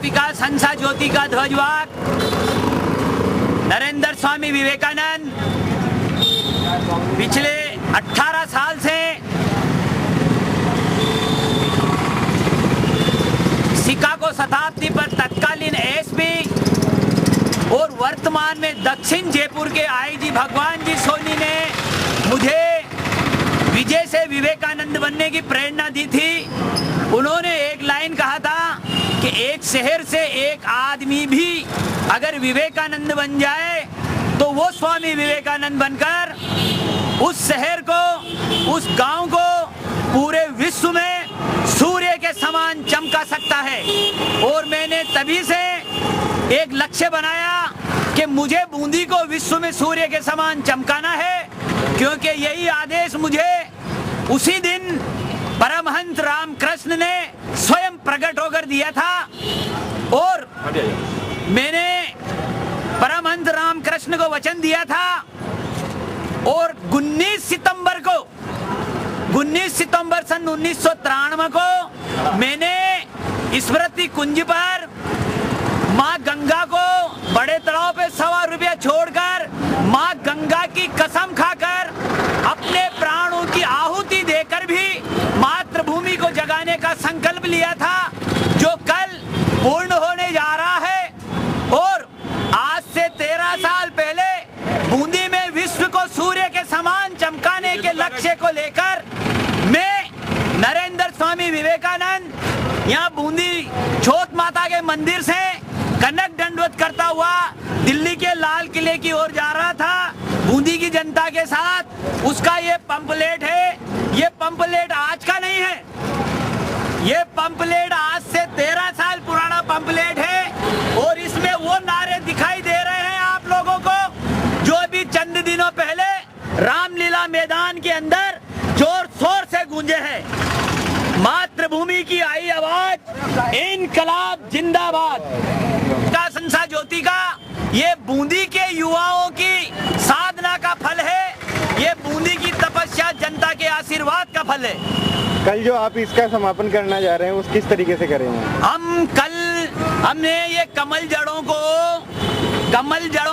संस्थापिका संसा ज्योति का ध्वजवाहक नरेंद्र स्वामी विवेकानंद पिछले 18 साल से शिकागो शताब्दी पर तत्कालीन एसपी और वर्तमान में दक्षिण जयपुर के आईजी भगवान जी सोनी ने मुझे विजय से विवेकानंद बनने की प्रेरणा दी थी। उन्होंने एक लाइन कहा था कि एक शहर से एक आदमी भी अगर विवेकानंद बन जाए तो वो स्वामी विवेकानंद बनकर उस शहर को, उस गांव को पूरे विश्व में सूर्य के समान चमका सकता है। और मैंने तभी से एक लक्ष्य बनाया कि मुझे बूंदी को विश्व में सूर्य के समान चमकाना है, क्योंकि यही आदेश मुझे उसी दिन परमहंस रामकृष्ण ने स्वयं प्रकट होकर दिया था। और मैंने परमहंस रामकृष्ण को वचन दिया था और 19 सितंबर सन 1993 को मैंने स्मृति कुंज पर माँ गंगा को बड़े तलाव पे ₹1.25 छोड़कर माँ गंगा की कसम खाकर अपने प्राणों की आहुति देकर भी मातृभूमि को जगाने का संकल्प लिया था, जो कल पूर्ण होने जा रहा है। और आज से 13 साल पहले बूंदी में विश्व को सूर्य के समान चमकाने के लक्ष्य को लेकर मैं नरेंद्र स्वामी विवेकानंद यहाँ बूंदी छोट माता के मंदिर से कनक दंडवत करता हुआ दिल्ली के लाल किले की ओर जा रहा था बूंदी की जनता के साथ। उसका ये पंपलेट है। ये पंपलेट आज का नहीं है, ये पंपलेट आज से 13 साल पुराना पंपलेट है। और इसमें वो नारे दिखाई दे रहे हैं आप लोगों को जो अभी चंद दिनों पहले रामलीला मैदान के अंदर जोर शोर से गूंजे हैं। मातृभूमि की आई आवाज, इनकलाब जिंदाबाद का संसा ज्योति का ये बूंदी के युवाओं की साधना का फल है। ये बूंदी की तपस्या जनता के आशीर्वाद का फल है। कल जो आप इसका समापन करना जा रहे हैं उस किस तरीके से करेंगे? हमने ये कमल जड़ों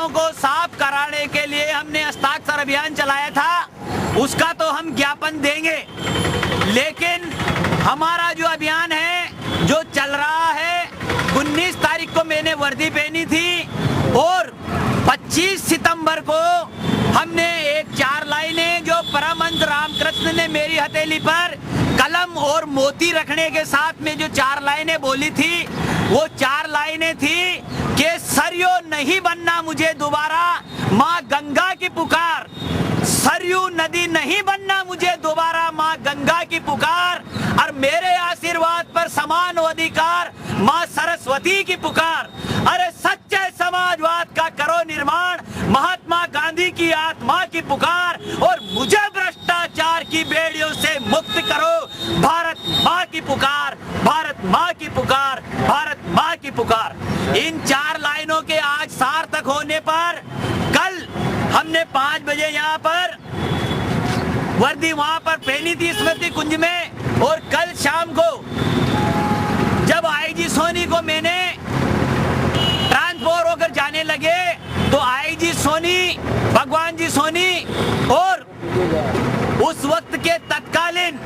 को साफ कराने के लिए हमने हस्ताक्षर अभियान चलाया था। उसका तो हम ज्ञापन देंगे, लेकिन हमारा जो अभियान है जो चल रहा है, 19 तारीख को मैंने वर्दी पहनी थी और 25 सितंबर को हमने एक 4 लाइनें जो परमहंस रामकृष्ण ने मेरी हथेली पर कलम और मोती रखने के साथ में जो 4 लाइनें बोली थी, वो 4 लाइनें थी कि सरयू नहीं बनना मुझे दोबारा, माँ गंगा की पुकार। सरयू नदी नहीं बनना मुझे दोबारा, माँ गंगा की पुकार। और मेरे आशीर्वाद पर समान अधिकार, माँ सरस्वती की पुकार। अरे सच्चे समाजवाद का करो निर्माण, महात्मा गांधी की आत्मा की पुकार। और मुझे भ्रष्टाचार की बेड़ियों से मुक्त करो, भारत माँ की पुकार, भारत माँ की पुकार, भारत माँ की पुकार। इन 4 लाइनों के आज सार्थक होने पर कल हमने 5 बजे यहाँ पर वर्दी वहां पर पहनी थी स्मृति कुंज में। और कल शाम को जब आईजी सोनी को मैंने ट्रांसफर होकर जाने लगे तो आईजी सोनी, भगवान जी सोनी और उस वक्त के तत्कालीन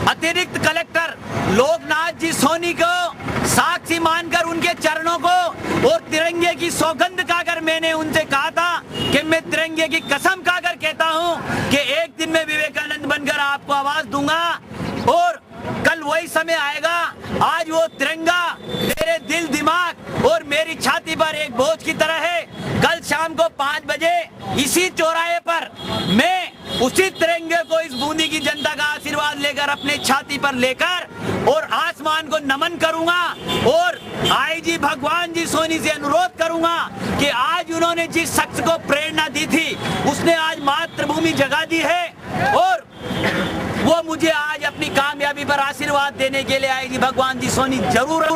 अतिरिक्त कलेक्टर लोकनाथ जी सोनी को साक्षी मानकर उनके चरणों को और तिरंगे की सौगंध खाकर मैंने उनसे कहा था कि मैं तिरंगे की कसम खाकर कहता हूं कि एक दिन मैं विवेकानंद बनकर आपको आवाज दूंगा। और कल वही समय आएगा। आज वो तिरंगा मेरे दिल, दिमाग और मेरी छाती पर एक बोझ की तरह है। कल शाम को 5 बजे इसी चौराहे पर मैं उसी तिरंगे को, इस बूंदी की जनता का आशीर्वाद लेकर अपने छाती पर लेकर और आसमान को नमन करूंगा। और आईजी भगवान जी सोनी से अनुरोध करूंगा कि आज उन्होंने जिस शख्स को प्रेरणा दी थी उसने आज मातृभूमि जगा दी है और वो मुझे आज अपनी कामयाबी पर आशीर्वाद देने के लिए आईजी भगवान जी सोनी जरूर